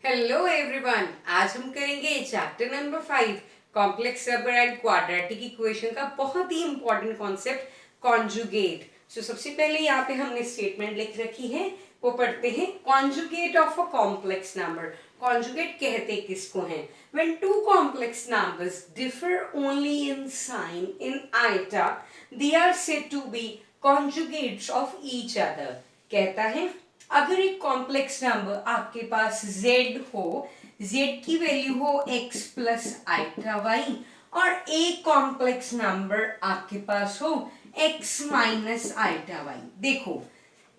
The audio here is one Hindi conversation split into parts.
हेलो एवरीवन, आज हम करेंगे chapter number 5 complex number and quadratic equation का बहुत ही इंपॉर्टेंट कॉन्सेप्ट कॉन्जुगेट। सबसे पहले यहाँ पे हमने स्टेटमेंट लिख रखी है, वो पढ़ते हैं। Conjugate of a complex number, conjugate कहते किसको हैं? When two complex numbers differ only in sign in iota they are said to be conjugates of each other. कहता है अगर एक कॉम्प्लेक्स नंबर आपके पास z हो, z की वैल्यू हो x प्लस आइटा वाई, और एक कॉम्प्लेक्स नंबर आपके पास हो x माइनस आइटा वाई। देखो,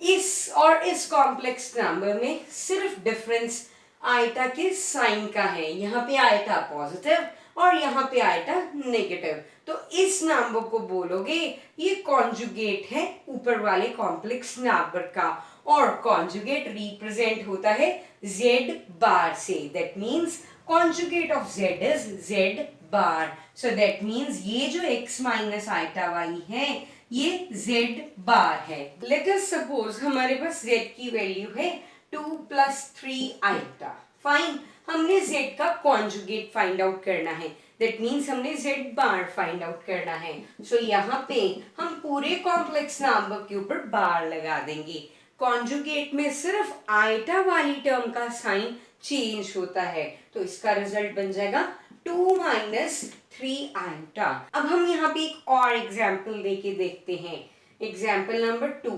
इस और इस कॉम्प्लेक्स नंबर में सिर्फ डिफरेंस आइटा के साइन का है। यहाँ पे आइटा पॉजिटिव और यहाँ पे आइटा नेगेटिव, तो इस नंबर को बोलोगे ये कॉन्जुगेट है ऊपर वाले कॉम्प्लेक्स नंबर का, और कॉन्जुगेट रिप्रेजेंट होता है z बार से। That means conjugate of z is z bar. So that means ये जो x माइनस आइटा वाई है ये z बार है। लेट अस सपोज हमारे पास z की वैल्यू है 2 प्लस 3 आइटा। फाइन, हमने z का कॉन्जुगेट फाइंड आउट करना है। दैट मीन्स हमने z बार फाइंड आउट करना है। सो यहाँ पे हम पूरे कॉम्प्लेक्स नंबर के ऊपर बार लगा देंगे। कॉन्जुगेट में सिर्फ आइटा वाली टर्म का साइन चेंज होता है, तो इसका रिजल्ट बन जाएगा 2 माइनस 3 आइटा। अब हम यहाँ पे एक और एग्जाम्पल लेके देखते हैं। Example number 2,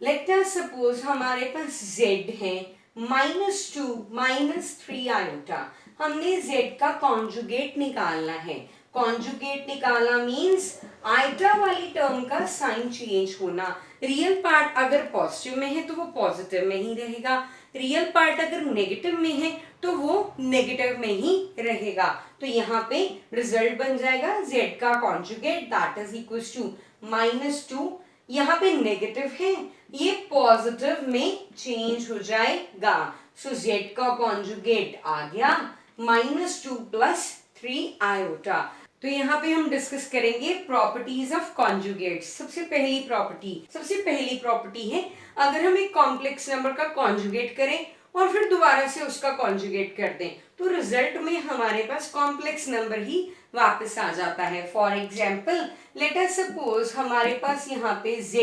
late us suppose हमारे पास z है -2 माइनस 3 आइटा। हमने z का कॉन्जुगेट निकालना है। कॉन्जुगेट निकालना मीन्स आइटा वाली टर्म का साइन चेंज होना। रियल पार्ट अगर पॉजिटिव में है तो वो पॉजिटिव में ही रहेगा, रियल पार्ट अगर नेगेटिव में है तो वो नेगेटिव में ही रहेगा। तो यहाँ पे रिजल्ट बन जाएगा z का conjugate that is equal to -2। यहाँ पे नेगेटिव है, ये पॉजिटिव में चेंज हो जाएगा। सो z का कॉन्जुगेट आ गया -2 प्लस 3 आयोटा। तो यहाँ पे हम डिस्कस करेंगे प्रॉपर्टीज ऑफ कॉन्जुगेट्स। सबसे पहली प्रॉपर्टी है, अगर हम एक कॉम्प्लेक्स नंबर का कॉन्जुगेट करें और फिर दोबारा से उसका कॉन्जुगेट कर दें तो रिजल्ट में हमारे पास कॉम्प्लेक्स नंबर ही वापस आ जाता है। For example let us suppose हमारे पास यहाँ पे z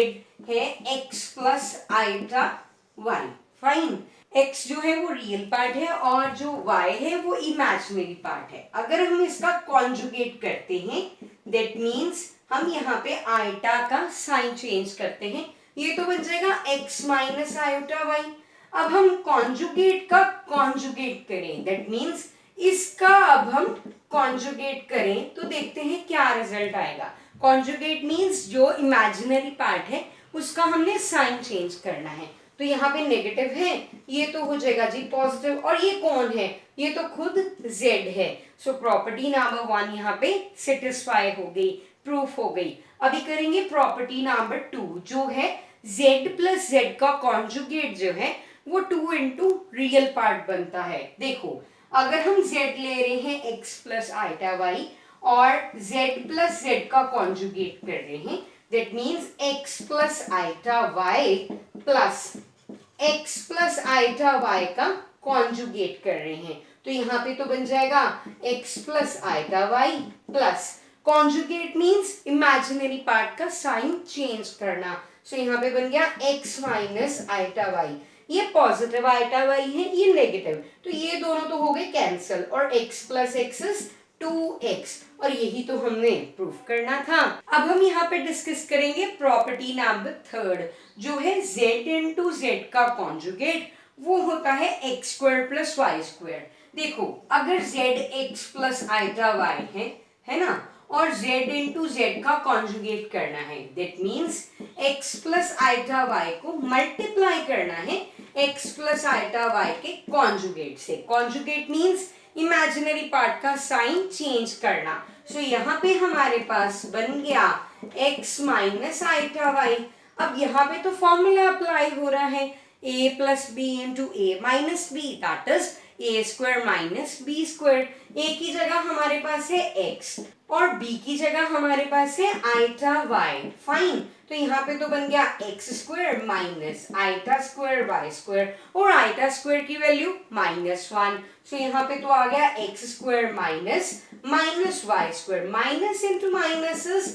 है x plus iota y। Fine, x जो है वो रियल पार्ट है और जो y है वो इमेजिनरी पार्ट है। अगर हम इसका कॉन्जुगेट करते हैं दैट मीन्स हम यहाँ पे आइटा का साइन चेंज करते हैं, ये तो बन जाएगा x माइनस आयोटा y। अब हम कॉन्जुगेट का कॉन्जुगेट करें, दैट मीन्स इसका अब हम कॉन्जुगेट करें तो देखते हैं क्या रिजल्ट आएगा। कॉन्जुगेट मीन्स जो इमेजिनरी पार्ट है उसका हमने साइन चेंज करना है। तो यहाँ पे नेगेटिव है, ये तो हो जाएगा जी पॉजिटिव, और ये कौन है? ये तो खुद z है। सो प्रॉपर्टी नंबर 1 यहाँ पे सेटिस्फाई हो गई, प्रूफ हो गई। अभी करेंगे प्रॉपर्टी नंबर 2 जो है z प्लस z का कॉन्जुगेट जो है वो 2 इंटू रियल पार्ट बनता है। देखो, अगर हम z ले रहे हैं x प्लस आइटा y और z प्लस z का कॉन्जुगेट कर रहे हैं that means x plus iota y plus x plus iota y का कॉन्जुगेट कर रहे हैं, तो यहाँ पे तो बन जाएगा x plus iota y plus conjugate means imaginary part का साइन चेंज करना। सो यहाँ पे बन गया x माइनस आइटा y। ये पॉजिटिव आइटा y है, ये नेगेटिव, तो ये दोनों तो हो गए कैंसिल, और x plus x is 2x, और यही तो हमने प्रूफ करना था। अब हम यहाँ पे डिस्कस करेंगे प्रॉपर्टी नंबर 3 जो है z इंटू जेड का कॉन्जुगेट, वो होता है x square plus y square. देखो, अगर z x plus iota y है ना, और z इंटू जेड का कॉन्जुगेट करना है that means x plus iota y को मल्टीप्लाई करना है x प्लस आइटा y के कॉन्जुगेट से। कॉन्जुगेट मीन्स इमेजिनरी पार्ट का साइन चेंज करना। सो यहाँ पे हमारे पास बन गया x माइनस आइटा y। अब यहाँ पे तो फॉर्मूला अप्लाई हो रहा है a plus B into A minus B that is A square minus B square. a की जगह हमारे पास है x और b की जगह हमारे पास है आइटा y। फाइन, तो यहाँ पे तो बन गया x square minus iota square y square, और आइटा स्क्वायर की वैल्यू -1। सो यहाँ पे तो आ गया x square minus y square, minus into minus is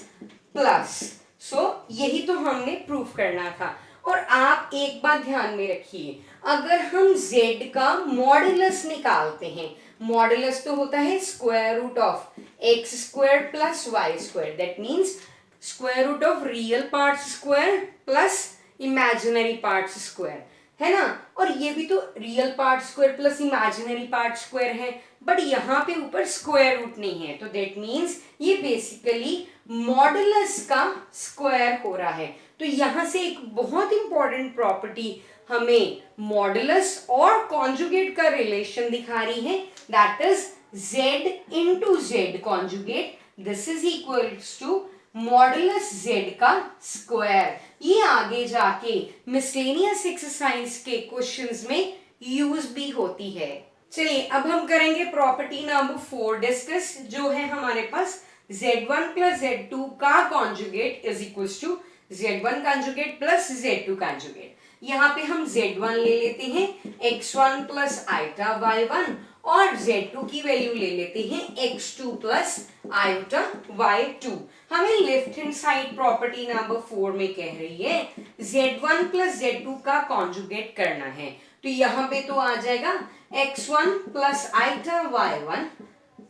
plus. So यही तो हमने प्रूफ करना था। और आप एक बात ध्यान में रखिए, अगर हम z का मॉडुलस निकालते हैं, मॉडुलस तो होता है square root of x square plus y square, that means square root of real parts square plus imaginary parts square, है ना। और ये भी तो real part square plus imaginary part square है, बट यहाँ पे ऊपर स्क्वायर रूट नहीं है, तो दैट मीन्स ये बेसिकली मॉडुलस का स्क्वायर हो रहा है। तो यहाँ से एक बहुत इंपॉर्टेंट प्रॉपर्टी हमें मॉडुलस और कॉन्जुगेट का रिलेशन दिखा रही है, that is z into z conjugate, this is equals to modulus z का स्क्वायर। ये आगे जाके मिसलेनियस एक्सरसाइज के क्वेश्चंस में यूज भी होती है। चलिए अब हम करेंगे प्रॉपर्टी नंबर 4 डिस्कस, जो है हमारे पास z1 प्लस z2 का conjugate is equals to z1 conjugate plus z2 conjugate. यहाँ पे हम z1 ले लेते हैं x1 प्लस आइटा y1, और z2 की वैल्यू ले लेते हैं x2 प्लस आइटा y2। हमें left hand side property number 4 में कह रही है z1 प्लस z2 का कॉन्जुगेट करना है, तो यहाँ पे तो आ जाएगा x1 प्लस आइटा y1,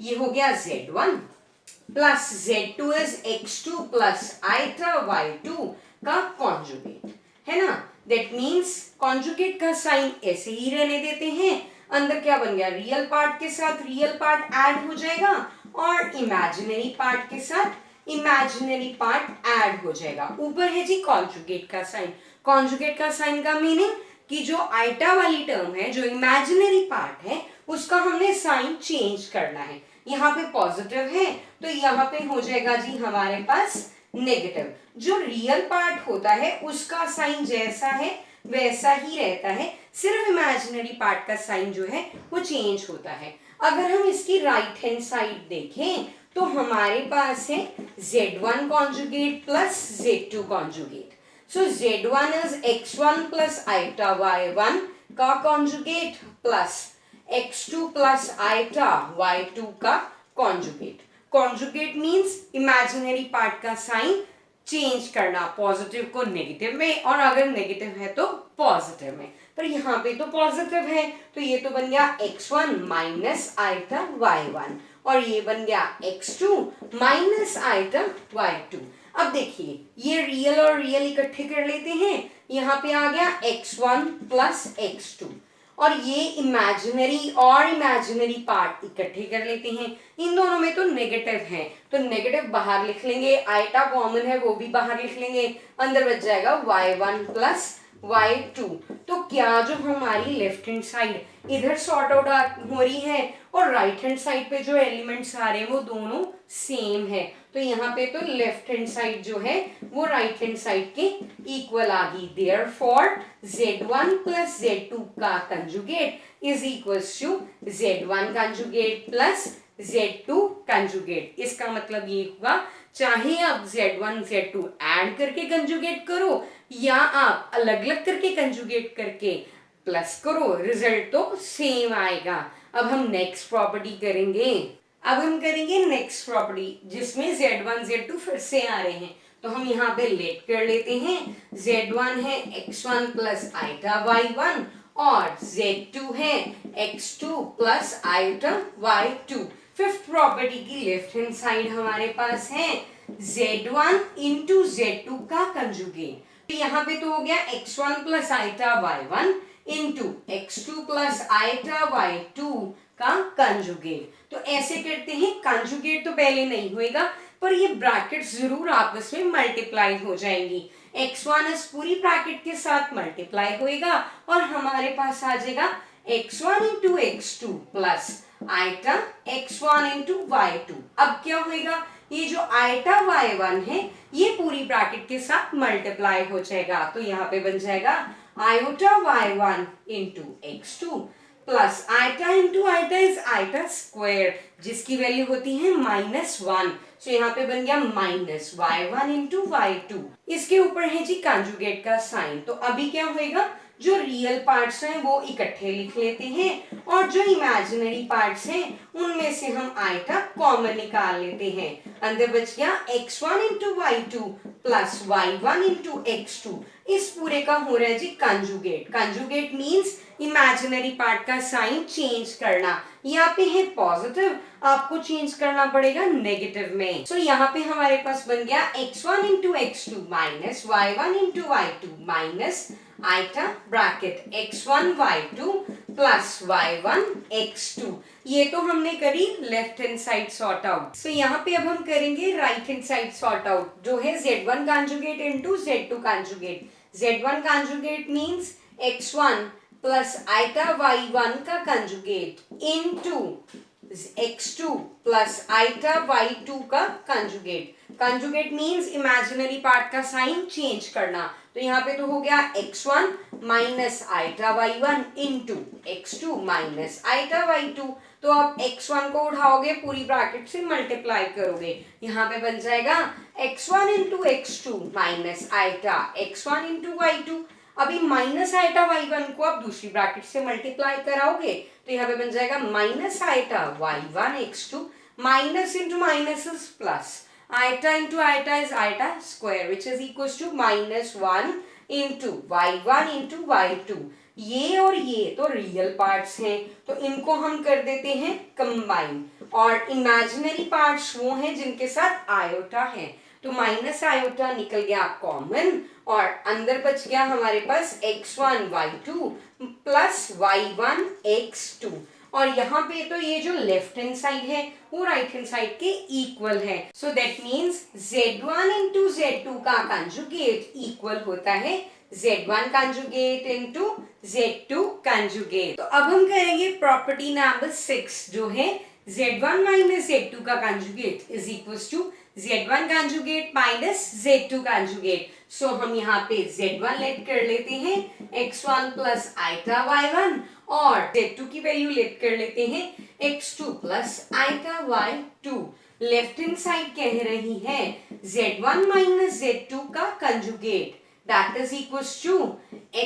ये हो गया z1, plus z2 is x2 plus iota y2 का कॉन्जुगेट, है ना। दैट मीन्स कॉन्जुगेट का साइन ऐसे ही रहने देते हैं, अंदर क्या बन गया, रियल पार्ट के साथ रियल पार्ट ऐड हो जाएगा और इमेजिनरी पार्ट के साथ इमेजिनरी पार्ट ऐड हो जाएगा। ऊपर है जी कॉन्जुगेट का साइन, कॉन्जुगेट का साइन का मीनिंग कि जो आइटा वाली टर्म है, जो इमेजिनरी पार्ट है, उसका हमने साइन चेंज करना है। यहाँ पे पॉजिटिव है तो यहाँ पे हो जाएगा जी हमारे पास नेगेटिव। जो रियल पार्ट होता है उसका साइन जैसा है वैसा ही रहता है, सिर्फ इमेजिनरी पार्ट का साइन जो है वो चेंज होता है। अगर हम इसकी राइट हैंड साइड देखें तो हमारे पास है z1 conjugate plus z2 conjugate. So z1 is x1 plus iota y1 का conjugate plus x2 plus iota y2 का conjugate. Conjugate means imaginary part का साइन चेंज करना, पॉजिटिव को नेगेटिव में और अगर नेगेटिव है तो पॉजिटिव में, पर यहाँ पे तो पॉजिटिव है तो ये तो बन गया x1 माइनस आइटा y1 और ये बन गया x2 माइनस आइटा y2। अब देखिए ये रियल और रियल इकट्ठे कर लेते हैं, यहाँ पे आ गया x1 प्लस x2 और ये इमेजिनरी और इमेजिनरी पार्ट इकट्ठे कर लेते हैं, इन दोनों में तो नेगेटिव है तो नेगेटिव बाहर लिख लेंगे, आइटा कॉमन है वो भी बाहर लिख लेंगे, अंदर बच जाएगा y1 प्लस y2। तो क्या जो हमारी लेफ्ट हैंड साइड इधर सॉर्ट आउट हो रही है और राइट हैंड साइड पे जो एलिमेंट्स आ रहे हैं वो दोनों सेम है, तो यहाँ पे तो लेफ्ट हैंड साइड जो है वो राइट हैंड साइड के इक्वल आ गई। देयरफॉर z1 प्लस z2 का conjugate is equals to z1 conjugate plus z2 conjugate. इसका मतलब ये होगा चाहे आप z1 z2 ऐड करके कंजुगेट करो या आप अलग अलग करके कंजुगेट करके प्लस करो, रिजल्ट तो सेम आएगा। अब हम नेक्स्ट प्रॉपर्टी करेंगे, अब हम करेंगे नेक्स्ट प्रॉपर्टी जिसमें z1 z2 फिर से आ रहे हैं, तो हम यहाँ पे लेट कर लेते हैं। z1 है x1 प्लस आइटा y1 और z2 है x2 plus iota y2। Fifth property की लेफ्ट हैंड साइड हमारे पास है z1 इंटू z2 का कंजुगेट, तो यहाँ पे तो हो गया x1 plus iota y1 into x2 plus iota y2 का कंजुगेट। तो ऐसे करते हैं, कंजुगेट तो पहले नहीं होएगा पर ये ब्रैकेट्स जरूर आपस में मल्टीप्लाई हो जाएंगी। x1 इस पूरी ब्रैकेट के साथ मल्टीप्लाई होएगा और हमारे पास आ जाएगा x1 into x2 plus iota x1 into y2। अब क्या होएगा, ये जो आइटा y1 है ये पूरी ब्रैकेट के साथ मल्टीप्लाई हो जाएगा, तो यहाँ पे बन जाएगा iota y1 into x2 plus iota into iota is iota square, जिसकी वैल्यू होती है -1। सो यहाँ पे बन गया -y1 इंटू y2। इसके ऊपर है जी कंजुगेट का साइन। तो अभी क्या होएगा, जो रियल पार्ट्स हैं वो इकट्ठे लिख लेते हैं और जो इमेजिनरी पार्ट्स हैं उनमें से हम आइटा कॉमन निकाल लेते हैं। अंदर बच गया x1 into y2 plus y1 into x2। इस पूरे का हो रहा है z conjugate. Conjugate means imaginary part का साइन चेंज करना। यहाँ पे है पॉजिटिव, आपको चेंज करना पड़ेगा नेगेटिव में। सो यहाँ पे हमारे पास बन गया x1 into x2 minus y1 into y2 minus iota bracket x1 y2 plus y1 x2। ये तो हमने करी left hand side sort out. So यहाँ पे अब हम करेंगे right hand side sort out, जो है z1 conjugate into z2 conjugate. z1 conjugate means x1 plus iota y1 का conjugate into x2 plus iota y2 का conjugate. Conjugate means imaginary part का साइन चेंज करना। तो यहाँ पे तो हो गया x1 minus iota y1 into x2 minus iota y2। तो आप x1 को उठाओगे, पूरी ब्रैकेट से मल्टीप्लाई करोगे, यहाँ पे बन जाएगा x1 into x2 minus iota x1 into y2। अभी माइनस आइटा y1 को आप दूसरी ब्रैकेट से मल्टीप्लाई कराओगे तो यहाँ पे बन जाएगा minus iota y1 x2 minus into minus is plus, iota into iota is iota square which is equal to -1 into y1 into y2। ये और ये तो रियल पार्ट्स हैं तो इनको हम कर देते हैं कंबाइन, और इमेजिनरी पार्ट्स वो हैं जिनके साथ आयोटा है। तो माइनस आयोटा निकल गया कॉमन और अंदर बच गया हमारे पास x1 y2 plus y1 x2। और यहाँ पे तो ये जो लेफ्ट हैंड साइड है वो राइट हैंड साइड के इक्वल है। So that means z1 into z2 का कंजुगेट इक्वल होता है z1 conjugate into z2 conjugate. तो अब हम करेंगे प्रॉपर्टी नंबर 6, जो है z1 माइनस z2 का conjugate is equal to z1 conjugate minus z2 conjugate. So हम यहाँ पे z1 लेट कर लेते हैं x1 प्लस आइटा y1 और z2 की वैल्यू लेट कर लेते हैं x2 plus iota y2। Left hand side कह रही है z1 माइनस z2 का conjugate that is equal to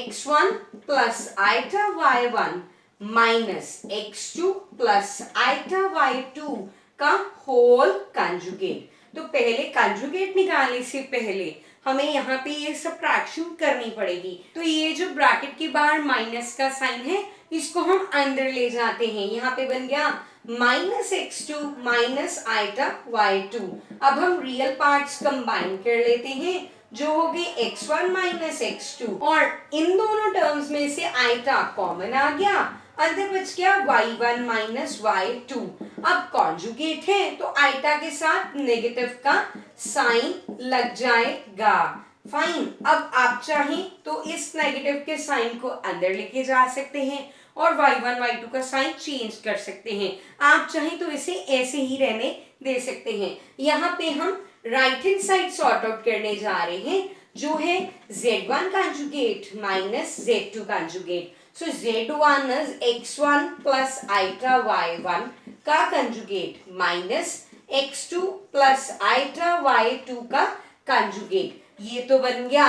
x1 plus iota y1 minus x2 plus iota y2 का होल कंजुगेट। तो पहले कंजुगेट निकालने से पहले हमें यहाँ पे ये सब्ट्रैक्शन करनी पड़ेगी। तो ये जो ब्रैकेट के बाहर माइनस का साइन है इसको हम अंदर ले जाते हैं। यहाँ पे बन गया minus x2 minus iota y2। अब हम रियल पार्ट्स कंबाइन कर लेते हैं जो हो गए x1 माइनस x2 और इन दोनों टर्म्स में से आइटा कॉमन आ गया, अंदर बच गया y1 माइनस y2। अब कॉन्जुगेट है तो आइटा के साथ नेगेटिव का साइन लग जाएगा। फाइन। अब आप चाहें तो इस नेगेटिव के साइन को अंदर लेके जा सकते हैं और y1 y2 का साइन चेंज कर सकते हैं। आप चाहें तो इसे ऐसे ही रहने दे सकते हैं। यहाँ पे हम right hand side sort out करने जा रहे हैं जो है z1 conjugate minus z2 conjugate. So z1 is x1 plus iota y1 का conjugate minus x2 plus iota y2 का कंजुगेट। ये तो बन गया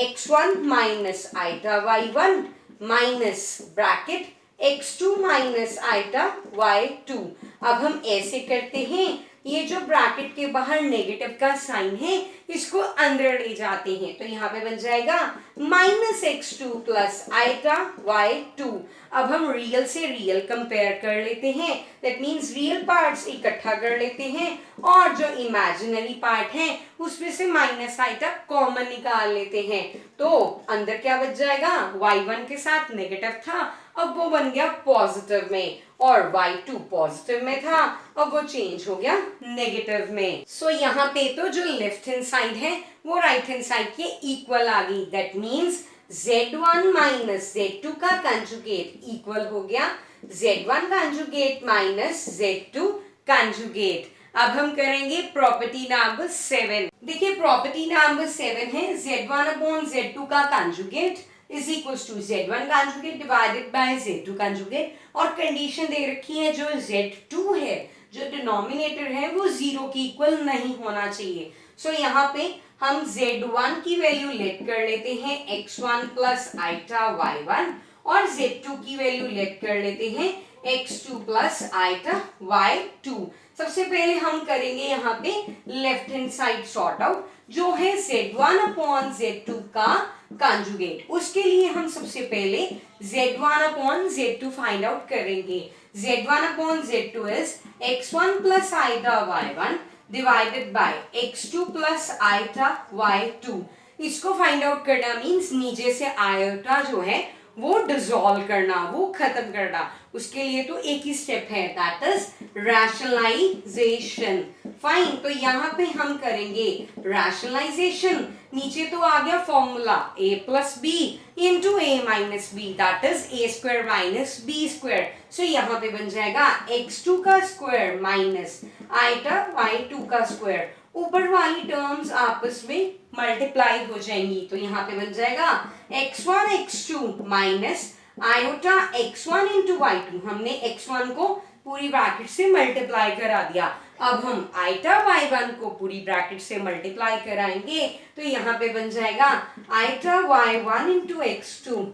x1 minus iota y1 minus bracket x2 minus iota y2। अब हम ऐसे करते हैं, ये जो ब्रैकेट के बाहर नेगेटिव का साइन है इसको अंदर ले जाते हैं। तो यहाँ पे बन जाएगा minus x2 plus iota y2। अब हम रियल से रियल कंपेयर कर लेते हैं, दैट मीन्स रियल पार्ट्स इकट्ठा कर लेते हैं और जो इमेजिनरी पार्ट है उसमें से माइनस आइटा कॉमन निकाल लेते हैं। तो अंदर क्या बच जाएगा, y1 के साथ नेगेटिव था अब वो बन गया पॉजिटिव में और y2 पॉजिटिव में था अब वो चेंज हो गया नेगेटिव में। सो यहाँ पे तो जो लेफ्ट हैंड साइड है वो राइट हैंड साइड के इक्वल आ गई। That means z1 minus z2 का कंजुगेट इक्वल हो गया z1 conjugate minus z2 conjugate. अब हम करेंगे प्रॉपर्टी नंबर 7। देखिए प्रॉपर्टी नंबर 7 है z1 अपॉन z2 का conjugate is equal to Z1 conjugate divided by Z2 conjugate, और कंडीशन दे रखी है जो Z2 है, जो डिनोमिनेटर है वो 0 की इक्वल नहीं होना चाहिए। सो यहाँ पे हम Z1 की वैल्यू लेट कर लेते हैं x1 प्लस आइटा y1, और Z2 की वैल्यू लेट कर लेते हैं x2 प्लस आइटा y2। सबसे पहले हम करेंगे यहाँ पे left hand side sort out, जो है Z1 अपॉन Z2 का कंजुगेट। उसके लिए हम सबसे पहले Z1 upon Z2 find out करेंगे। Z1 upon Z2 is x1 plus iota y1 divided by x2 plus iota y2। इसको फाइंड आउट करना मीन्स नीचे से आयोटा जो है वो डिसॉल्व करना, वो खत्म करना। उसके लिए तो एक ही स्टेप है, दैट इज रैशनलाइजेशन। फाइन, तो यहाँ पे हम करेंगे रैशनलाइजेशन। नीचे तो आ गया formula a plus B into A minus B, that is A square minus B square. So यहाँ पे बन जाएगा x2 का स्क्वायर माइनस आइटा y2 का स्क्वायर। ऊपर वाली टर्म्स आपस में मल्टीप्लाई हो जाएंगी, तो यहाँ पे बन जाएगा x1 x2 minus iota x1 into y2। हमने x1 को पूरी ब्रैकेट से मल्टीप्लाई करा दिया, अब हम आइटा y1 को पूरी ब्रैकेट से मल्टीप्लाई कराएंगे, तो यहाँ पे बन जाएगा iota y1 into x2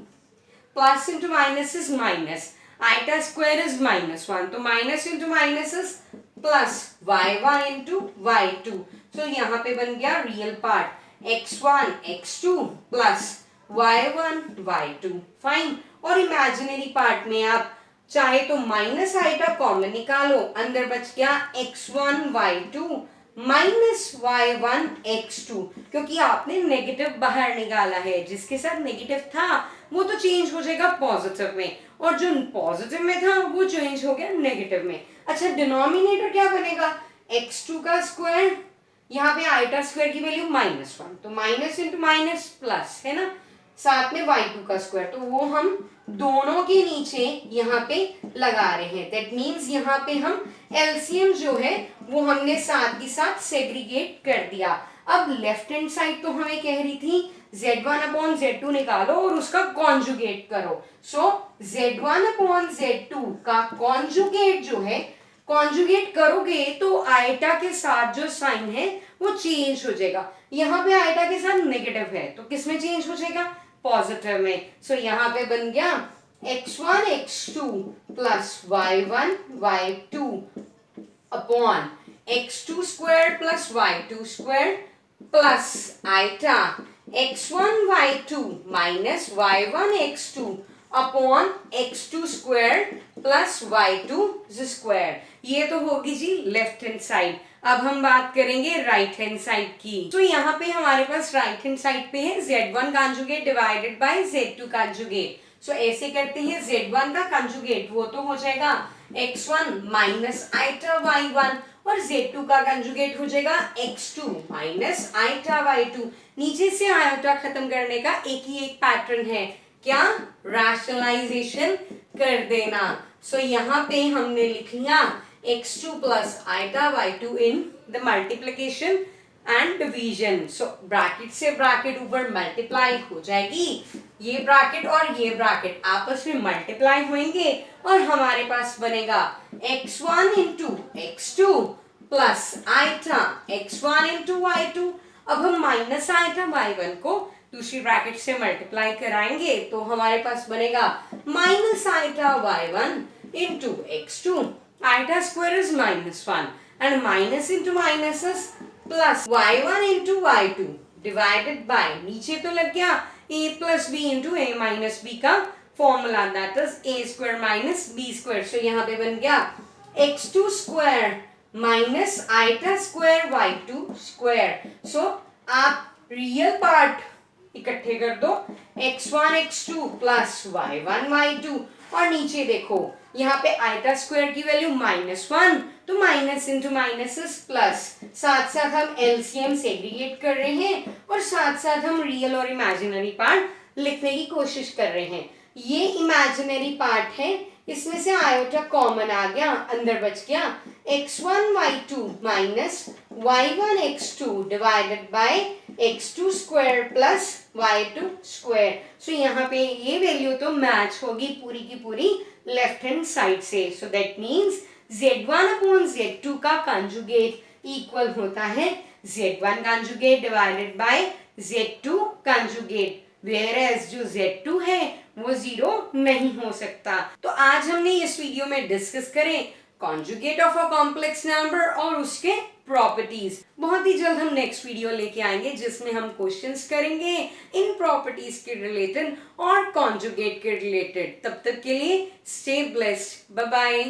plus into minus is minus, iota square is -1, तो minus into minus is plus y1 into y2। So यहाँ पे बन गया real part x1 x2 plus y1 y2। Fine, और इमेजिनरी पार्ट में आप चाहे तो माइनस आइटा कॉमन निकालो, अंदर बच गया x1 y2 minus y1 x2, क्योंकि आपने नेगेटिव बाहर निकाला है, जिसके साथ नेगेटिव था वो तो चेंज हो जाएगा पॉजिटिव में, और जो पॉजिटिव में था वो चेंज हो गया नेगेटिव में। अच्छा, डिनोमिनेटर क्या बनेगा, x2 का स्क्वायर, यहाँ पे आइटा स्क्वायर की वैल्यू -1, तो माइनस इंटू माइनस प्लस है ना, साथ में y2 का स्क्वायर, तो वो हम दोनों के नीचे यहाँ पे लगा रहे हैं। दैट मीन्स यहाँ पे हम एलसीएम जो है वो हमने साथ ही साथ सेग्रीगेट कर दिया। अब लेफ्ट हैंड साइड तो हमें कह रही थी Z1 अपॉन Z2 निकालो और उसका कॉन्जुगेट करो। सो Z1 अपॉन Z2 का कॉन्जुगेट जो है, कॉन्जुगेट करोगे तो आइटा के साथ जो साइन है वो चेंज हो जाएगा। यहाँ पे आइटा के साथ नेगेटिव है, तो किस में चेंज हो जाएगा, पॉजिटिव में। सो यहाँ पे बन गया x1 x2 plus y1 y2 upon x2 square plus y2 square plus iota x1 y2 minus y1 x2 upon x2 square plus y2 square. ये तो होगी जी लेफ्ट हैंड साइड। अब हम बात करेंगे राइट हैंड साइड की। तो यहाँ पे हमारे पास राइट हैंड साइड पे है Z1 conjugate divided by Z2 conjugate. So ऐसे करते हैं, Z1 का कंजुगेट वो तो हो जाएगा x1 माइनस आइटा y1, और Z2 का कंजुगेट हो जाएगा x2 माइनस आइटा y2। नीचे से आयोटा खत्म करने का एक ही एक पैटर्न है, क्या, रैशनलाइजेशन कर देना। सो यहाँ पे हमने लिख लिया x2 plus iota y2 in the multiplication and division. So bracket से ब्रैकेट ऊपर मल्टीप्लाई हो जाएगी, ये ब्रैकेट और ये ब्रैकेट आपस में मल्टीप्लाई होंगे, और हमारे पास बनेगा x1 into x2 plus iota x1 into y2। अब हम माइनस आइटा y1 को दूसरी ब्रैकेट से मल्टीप्लाई कराएंगे, तो हमारे पास बनेगा minus iota y1 into x2, iota square is -1 and minus into minus is plus y1 into y2 divided by, नीचे तो लग गया a plus B into A minus B का formula, that is A square minus B square. So यहाँ पे बन गया x2 square minus iota square y2 square. So आप रियल पार्ट इकट्ठे कर दो, x1 x2 plus y1 y2, और नीचे देखो यहाँ पे आइटा स्क्वायर की वैल्यू -1, तो minus into minus is plus. साथ साथ हम एलसीएम सेग्रीगेट कर रहे हैं, और साथ साथ हम रियल और इमेजिनरी पार्ट लिखने की कोशिश कर रहे हैं। ये इमेजिनरी पार्ट है, इसमें से आयोटा कॉमन आ गया, अंदर बच गया x1 y2 minus y1 x2 divided by x2 square plus y2 square. So यहाँ पे ये वैल्यू तो मैच होगी पूरी की पूरी लेफ्ट हैंड साइड से। So that means z1 upon z2 का कंजुगेट इक्वल होता है z1 conjugate divided by z2 conjugate, whereas जो z2 है वो जीरो नहीं हो सकता। तो आज हमने इस वीडियो में डिस्कस करें conjugate of a complex number और उसके प्रॉपर्टीज। बहुत ही जल्द हम नेक्स्ट वीडियो लेके आएंगे जिसमें हम क्वेश्चंस करेंगे इन प्रॉपर्टीज के रिलेटेड और कॉन्जुगेट के रिलेटेड। तब तक के लिए स्टे ब्लेस्ड, बाय बाय।